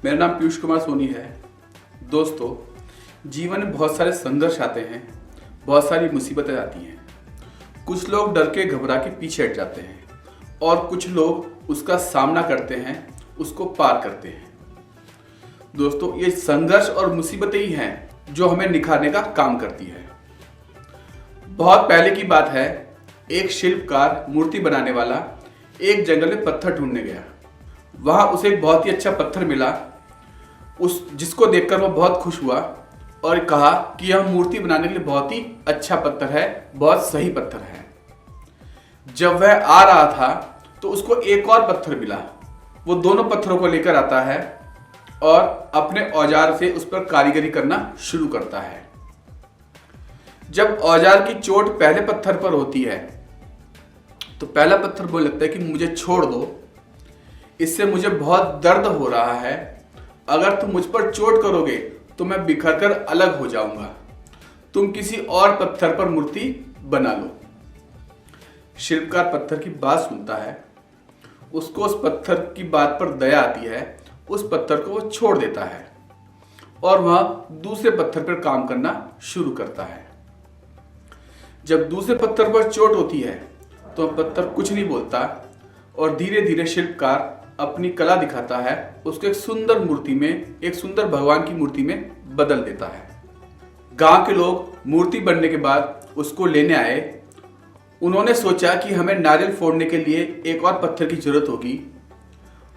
मेरा नाम पीयूष कुमार सोनी है। दोस्तों, जीवन में बहुत सारे संघर्ष आते हैं, बहुत सारी मुसीबतें आती हैं। कुछ लोग डर के घबरा के पीछे हट जाते हैं और कुछ लोग उसका सामना करते हैं, उसको पार करते हैं। दोस्तों, ये संघर्ष और मुसीबतें ही हैं जो हमें निखारने का काम करती है। बहुत पहले की बात है, एक शिल्पकार मूर्ति बनाने वाला एक जंगल में पत्थर ढूंढने गया। वहां उसे एक बहुत ही अच्छा पत्थर मिला, जिसको देखकर वो बहुत खुश हुआ और कहा कि यह मूर्ति बनाने के लिए बहुत ही अच्छा पत्थर है, बहुत सही पत्थर है। जब वह आ रहा था तो उसको एक और पत्थर मिला। वो दोनों पत्थरों को लेकर आता है और अपने औजार से उस पर कारीगरी करना शुरू करता है। जब औजार की चोट पहले पत्थर पर होती है तो पहला पत्थर बोलने लगता है कि मुझे छोड़ दो, इससे मुझे बहुत दर्द हो रहा है। अगर तुम मुझ पर चोट करोगे तो मैं बिखर कर अलग हो जाऊंगा। तुम किसी और पत्थर पर मूर्ति बना लो। शिल्पकार पत्थर की बात सुनता है, उसको उस पत्थर की बात पर दया आती है। उस पत्थर को वो छोड़ देता है और वह दूसरे पत्थर पर काम करना शुरू करता है। जब दूसरे पत्थर पर चोट होती है तो पत्थर कुछ नहीं बोलता और धीरे धीरे शिल्पकार अपनी कला दिखाता है, उसको एक सुंदर मूर्ति में, एक सुंदर भगवान की मूर्ति में बदल देता है। गांव के लोग मूर्ति बनने के बाद उसको लेने आए। उन्होंने सोचा कि हमें नारियल फोड़ने के लिए एक और पत्थर की जरूरत होगी,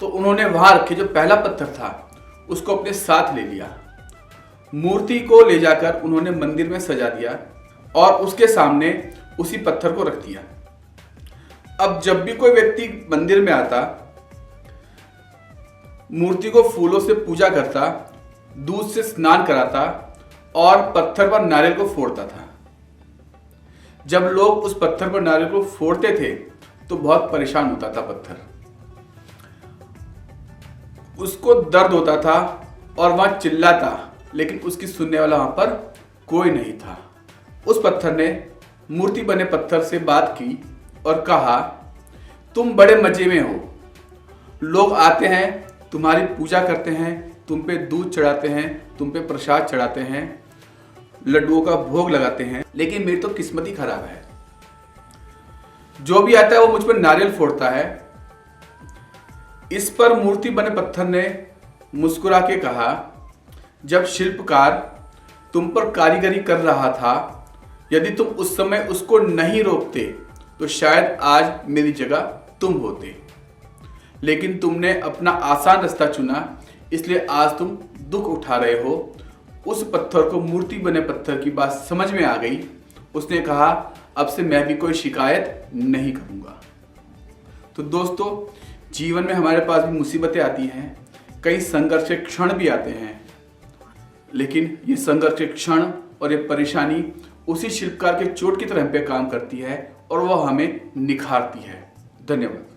तो उन्होंने वहां रखे जो पहला पत्थर था उसको अपने साथ ले लिया। मूर्ति को ले जाकर उन्होंने मंदिर में सजा दिया और उसके सामने उसी पत्थर को रख दिया। अब जब भी कोई व्यक्ति मंदिर में आता, मूर्ति को फूलों से पूजा करता, दूध से स्नान कराता और पत्थर पर नारियल को फोड़ता था। जब लोग उस पत्थर पर नारियल को फोड़ते थे तो बहुत परेशान होता था पत्थर, उसको दर्द होता था और वहां चिल्लाता, लेकिन उसकी सुनने वाला वहां पर कोई नहीं था। उस पत्थर ने मूर्ति बने पत्थर से बात की और कहा, तुम बड़े मजे में हो, लोग आते हैं, तुम्हारी पूजा करते हैं, तुम पे दूध चढ़ाते हैं, तुम पे प्रसाद चढ़ाते हैं, लड्डुओं का भोग लगाते हैं, लेकिन मेरी तो किस्मत ही खराब है। जो भी आता है वो मुझ पर नारियल फोड़ता है। इस पर मूर्ति बने पत्थर ने मुस्कुरा के कहा, जब शिल्पकार तुम पर कारीगरी कर रहा था, यदि तुम उस समय उसको नहीं रोकते तो शायद आज मेरी जगह तुम होते, लेकिन तुमने अपना आसान रास्ता चुना, इसलिए आज तुम दुख उठा रहे हो। उस पत्थर को मूर्ति बने पत्थर की बात समझ में आ गई। उसने कहा, अब से मैं भी कोई शिकायत नहीं करूंगा। तो दोस्तों, जीवन में हमारे पास भी मुसीबतें आती हैं, कई संघर्ष के क्षण भी आते हैं, लेकिन ये संघर्ष के क्षण और ये परेशानी उसी शिल्पकार के चोट की तरह हम पे काम करती है और वह हमें निखारती है। धन्यवाद।